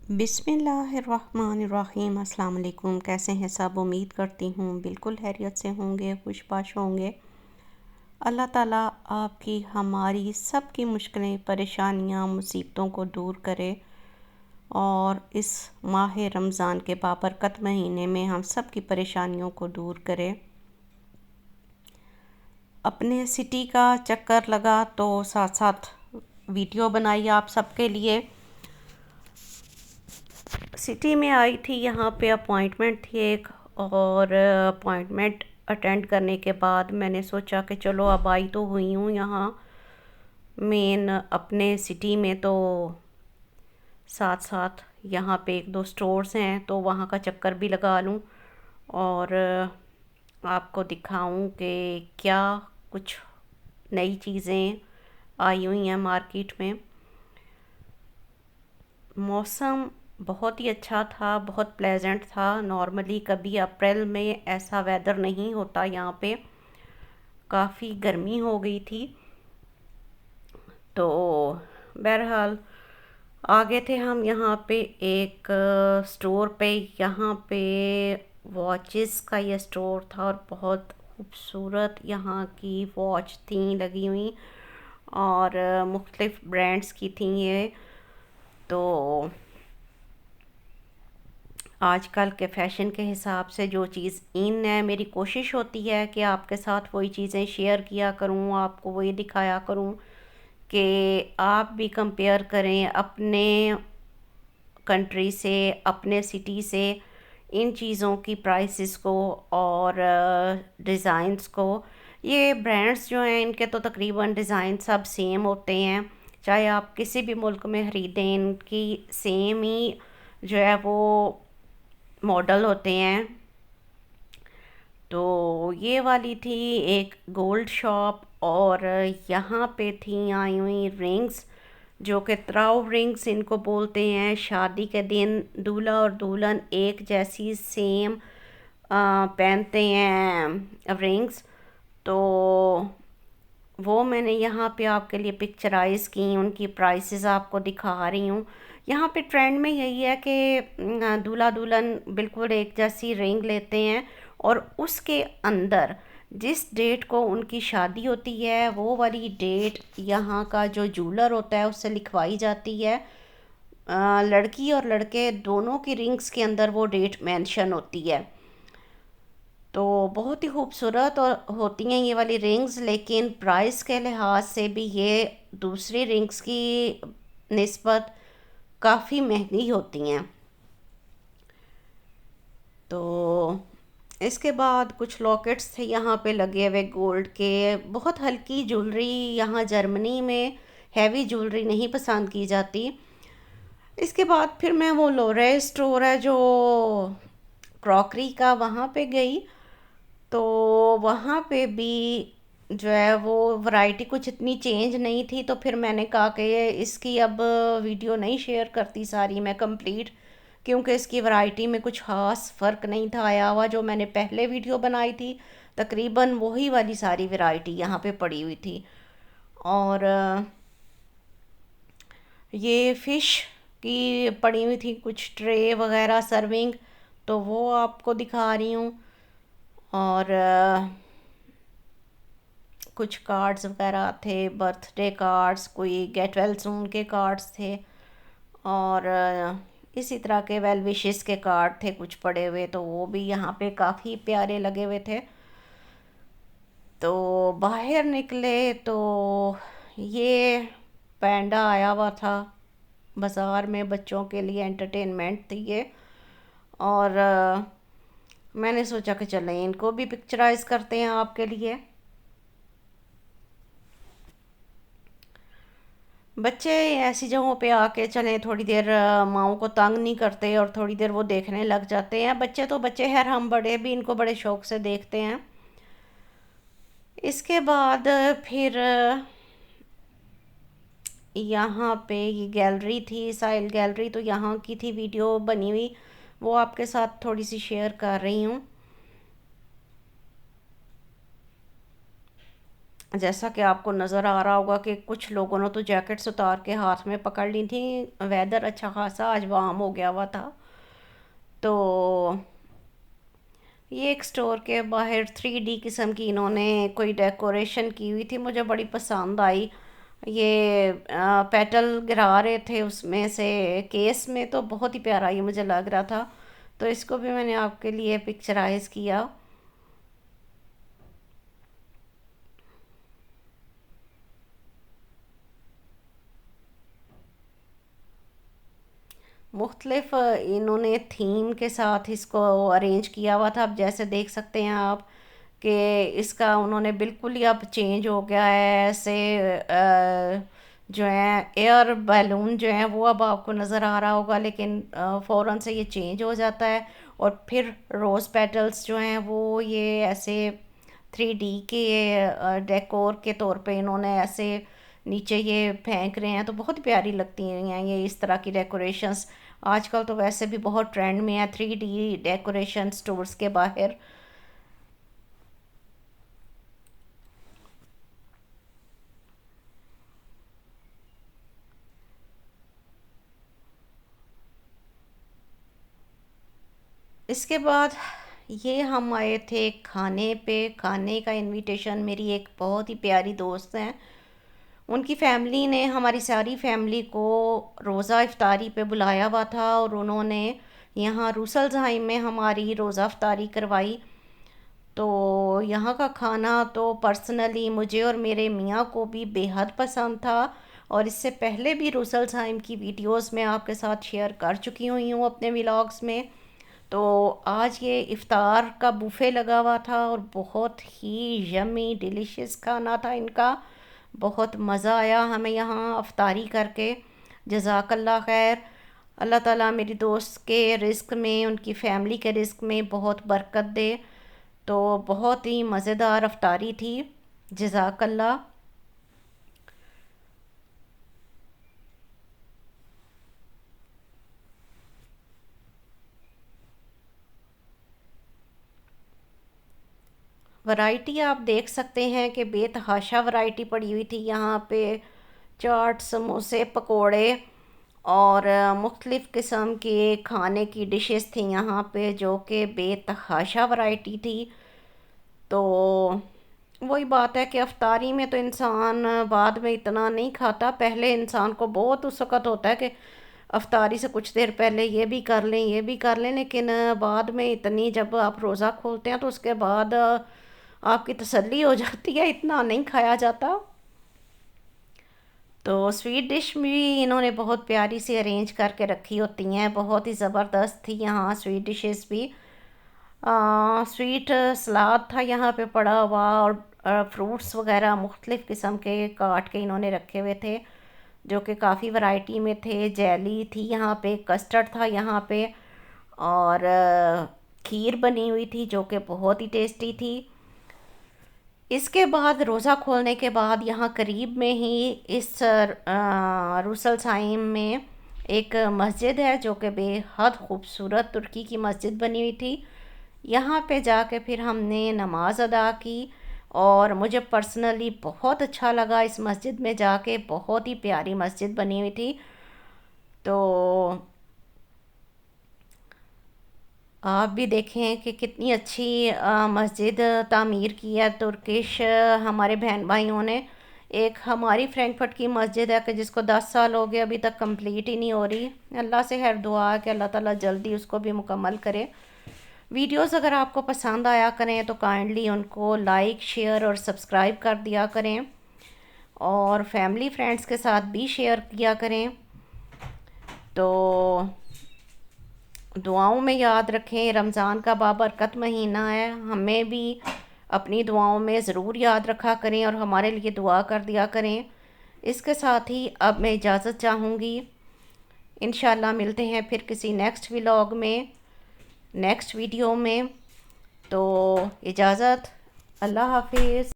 बिस्मिल्लाहिर्रहमानिर्रहीम। अस्सलाम वालेकुम। कैसे हैं सब? उम्मीद करती हूँ बिल्कुल खैरियत से होंगे, खुशबाश होंगे। अल्लाह ताला आपकी हमारी सब की मुश्किलें, परेशानियाँ, मुसीबतों को दूर करे और इस माह रमज़ान के बाबरकत महीने में हम सब की परेशानियों को दूर करे। अपने सिटी का चक्कर लगा तो साथ साथ वीडियो बनाई आप सबके लिए। सिटी में आई थी, यहाँ पे अपॉइंटमेंट थी एक, और अपॉइंटमेंट अटेंड करने के बाद मैंने सोचा कि चलो अब आई तो हुई हूँ यहाँ मेन अपने सिटी में, तो साथ साथ यहाँ पे एक दो स्टोर्स हैं तो वहाँ का चक्कर भी लगा लूँ और आपको दिखाऊं कि क्या कुछ नई चीज़ें आई हुई हैं मार्केट में। मौसम बहुत ही अच्छा था, बहुत प्लेजेंट था। नॉर्मली कभी अप्रैल में ऐसा वेदर नहीं होता यहाँ पे, काफ़ी गर्मी हो गई थी। तो बहरहाल आगे थे हम यहाँ पे एक स्टोर पे। यहाँ पे वॉचेस का ये स्टोर था और बहुत खूबसूरत यहाँ की वॉच थी लगी हुई और मुख्तलिफ ब्रांड्स की थी ये। तो आजकल के फ़ैशन के हिसाब से जो चीज़ इन है, मेरी कोशिश होती है कि आपके साथ वही चीज़ें शेयर किया करूँ, आपको वही दिखाया करूँ कि आप भी कंपेयर करें अपने कंट्री से, अपने सिटी से इन चीज़ों की प्राइसेस को और डिज़ाइंस को। ये ब्रांड्स जो हैं इनके तो तकरीबन डिज़ाइन सब सेम होते हैं, चाहे आप किसी भी मुल्क में ख़रीदें, इनकी सेम ही जो है वो मॉडल होते हैं। तो ये वाली थी एक गोल्ड शॉप और यहाँ पे थी आई हुई रिंग्स, जो कि त्राउ रिंग्स इनको बोलते हैं। शादी के दिन दूल्हा और दुल्हन एक जैसी सेम पहनते हैं रिंग्स। तो वो मैंने यहाँ पे आपके लिए पिक्चराइज़ की, उनकी प्राइसेस आपको दिखा रही हूँ। यहाँ पे ट्रेंड में यही है कि दूल्हा दुल्हन बिल्कुल एक जैसी रिंग लेते हैं और उसके अंदर जिस डेट को उनकी शादी होती है वो वाली डेट यहाँ का जो जूलर होता है उससे लिखवाई जाती है। लड़की और लड़के दोनों की रिंग्स के अंदर वो डेट मेंशन होती है। तो बहुत ही खूबसूरत और होती हैं ये वाली रिंग्स, लेकिन प्राइस के लिहाज से भी ये दूसरी रिंग्स की निस्बत काफ़ी महंगी होती हैं। तो इसके बाद कुछ लॉकेट्स थे यहाँ पे लगे हुए गोल्ड के, बहुत हल्की ज्वेलरी। यहाँ जर्मनी में हैवी ज्वेलरी नहीं पसंद की जाती। इसके बाद फिर मैं वो लोरे स्टोर है जो क्रॉकरी का, वहाँ पे गई। तो वहाँ पे भी जो है वो वैरायटी कुछ इतनी चेंज नहीं थी, तो फिर मैंने कहा कि इसकी अब वीडियो नहीं शेयर करती सारी मैं कंप्लीट, क्योंकि इसकी वैरायटी में कुछ ख़ास फ़र्क नहीं था आया हुआ। जो मैंने पहले वीडियो बनाई थी तकरीबन वही वाली सारी वैरायटी यहाँ पे पड़ी हुई थी। और ये फ़िश की पड़ी हुई थी कुछ ट्रे वगैरह सर्विंग, तो वो आपको दिखा रही हूँ। और कुछ कार्ड्स वगैरह थे, बर्थडे कार्ड्स, कोई गेट वेल सून के कार्ड्स थे और इसी तरह के वेल विशेस के कार्ड थे कुछ पड़े हुए, तो वो भी यहाँ पे काफ़ी प्यारे लगे हुए थे। तो बाहर निकले तो ये पैंडा आया हुआ था बाज़ार में, बच्चों के लिए एंटरटेनमेंट थी ये। और मैंने सोचा कि चलें इनको भी पिक्चराइज़ करते हैं आपके लिए। बच्चे ऐसी जगहों पे आके चलें थोड़ी देर माओ को तंग नहीं करते और थोड़ी देर वो देखने लग जाते हैं। बच्चे तो बच्चे, खैर हम बड़े भी इनको बड़े शौक़ से देखते हैं। इसके बाद फिर यहाँ पे ये गैलरी थी, साइल गैलरी, तो यहाँ की थी वीडियो बनी हुई, वो आपके साथ थोड़ी सी शेयर कर रही हूँ। जैसा कि आपको नज़र आ रहा होगा कि कुछ लोगों ने तो जैकेट्स उतार के हाथ में पकड़ ली थी। वेदर अच्छा खासा आज वार्म हो गया हुआ था। तो ये एक स्टोर के बाहर 3D किस्म की इन्होंने कोई डेकोरेशन की हुई थी, मुझे बड़ी पसंद आई। ये पेटल गिरा रहे थे उसमें से केस में, तो बहुत ही प्यारा ये मुझे लग रहा था, तो इसको भी मैंने आपके लिए पिक्चराइज किया। मुख्तलिफ इन्होंने थीम के साथ इसको अरेंज किया हुआ था। अब जैसे देख सकते हैं आप कि इसका उन्होंने बिल्कुल ही अब चेंज हो गया है। ऐसे जो है एयर बैलून जो है वो अब आपको नज़र आ रहा होगा, लेकिन फ़ौरन से ये चेंज हो जाता है। और फिर रोज़ पेटल्स जो हैं वो ये ऐसे 3D के डेकोर के तौर पे इन्होंने ऐसे नीचे ये फेंक रहे हैं, तो बहुत प्यारी लगती हैं ये इस तरह की डेकोरेशंस। आजकल तो वैसे भी बहुत ट्रेंड में है 3D डेकोरेशन स्टोर्स के बाहर। इसके बाद ये हम आए थे खाने पे। खाने का इनविटेशन मेरी एक बहुत ही प्यारी दोस्त हैं, उनकी फैमिली ने हमारी सारी फैमिली को रोज़ा इफ्तारी पे बुलाया हुआ था, और उन्होंने यहाँ रूसलजहाइम में हमारी रोज़ा इफ्तारी करवाई। तो यहाँ का खाना तो पर्सनली मुझे और मेरे मियाँ को भी बेहद पसंद था, और इससे पहले भी रूसलजहाइम की वीडियोस मैं आपके साथ शेयर कर चुकी हुई हूँ अपने व्लॉग्स में। तो आज ये इफ़्तार का बुफ़े लगा हुआ था, और बहुत ही यमी डिलीशियस खाना था इनका। बहुत मज़ा आया हमें यहाँ अफ्तारी करके। जज़ाकल्ला खैर। अल्लाह ताला मेरी दोस्त के रिज़्क में, उनकी फ़ैमिली के रिज़्क में बहुत बरकत दे। तो बहुत ही मज़ेदार अफ्तारी थी। जज़ाकल्ला। वैरायटी आप देख सकते हैं कि बेतहाशा वैरायटी पड़ी हुई थी यहाँ पे। चाट, समोसे, पकोड़े और मुख्तलिफ़ किस्म के खाने की डिशेस थी यहाँ पे, जो कि बेतहाशा वैरायटी थी। तो वही बात है कि अफ्तारी में तो इंसान बाद में इतना नहीं खाता। पहले इंसान को बहुत उस वक़्त होता है कि अफ्तारी से कुछ देर पहले ये भी कर लें ये भी कर लें, लेकिन बाद में इतनी, जब आप रोज़ा खोलते हैं तो उसके बाद आपकी तसल्ली हो जाती है, इतना नहीं खाया जाता। तो स्वीट डिश भी इन्होंने बहुत प्यारी सी अरेंज करके रखी होती हैं, बहुत ही ज़बरदस्त थी यहाँ स्वीट डिशेस भी। स्वीट सलाद था यहाँ पे पड़ा हुआ, और फ्रूट्स वगैरह मुख्तलिफ़ किस्म के काट के इन्होंने रखे हुए थे, जो कि काफ़ी वैरायटी में थे। जेली थी यहाँ पे, कस्टर्ड था यहाँ पे, और खीर बनी हुई थी जो कि बहुत ही टेस्टी थी। इसके बाद रोज़ा खोलने के बाद यहाँ करीब में ही इस रूसलसाइम में एक मस्जिद है, जो कि बेहद खूबसूरत तुर्की की मस्जिद बनी हुई थी। यहाँ पे जाके फिर हमने नमाज अदा की, और मुझे पर्सनली बहुत अच्छा लगा इस मस्जिद में जाके। बहुत ही प्यारी मस्जिद बनी हुई थी। तो आप भी देखें कि कितनी अच्छी मस्जिद तामीर की है तुर्किश हमारे बहन भाइयों ने। एक हमारी फ्रैंकफर्ट की मस्जिद है कि जिसको 10 साल हो गए, अभी तक कंप्लीट ही नहीं हो रही। अल्लाह से खैर दुआ है कि अल्लाह ताला जल्दी उसको भी मुकम्मल करे। वीडियोस अगर आपको पसंद आया करें तो काइंडली उनको लाइक, शेयर और सब्सक्राइब कर दिया करें, और फैमिली फ्रेंड्स के साथ भी शेयर किया करें। तो दुआओं में याद रखें, रमज़ान का बाबरकत महीना है, हमें भी अपनी दुआओं में ज़रूर याद रखा करें और हमारे लिए दुआ कर दिया करें। इसके साथ ही अब मैं इजाज़त चाहूँगी। इंशाल्लाह मिलते हैं फिर किसी नेक्स्ट व्लॉग में, नेक्स्ट वीडियो में। तो इजाज़त, अल्लाह हाफिज़।